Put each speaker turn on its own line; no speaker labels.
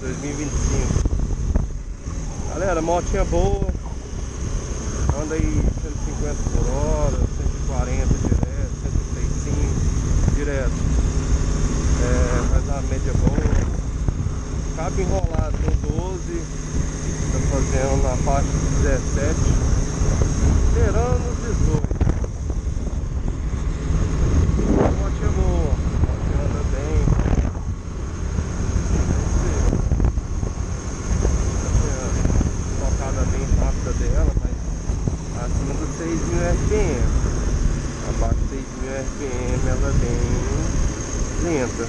2025. Galera, motinha boa. Anda aí 150 por hora, 140 direto, 165 direto. Faz uma média boa. Cabe enrolado no 12. Tá fazendo na faixa de 17, beirando os 18. Motinha boa, motinha anda bem. Tocada bem rápida dela, mas acima dos 6.000 RPM. Abaixo de 6.000 RPM ela é bem lenta.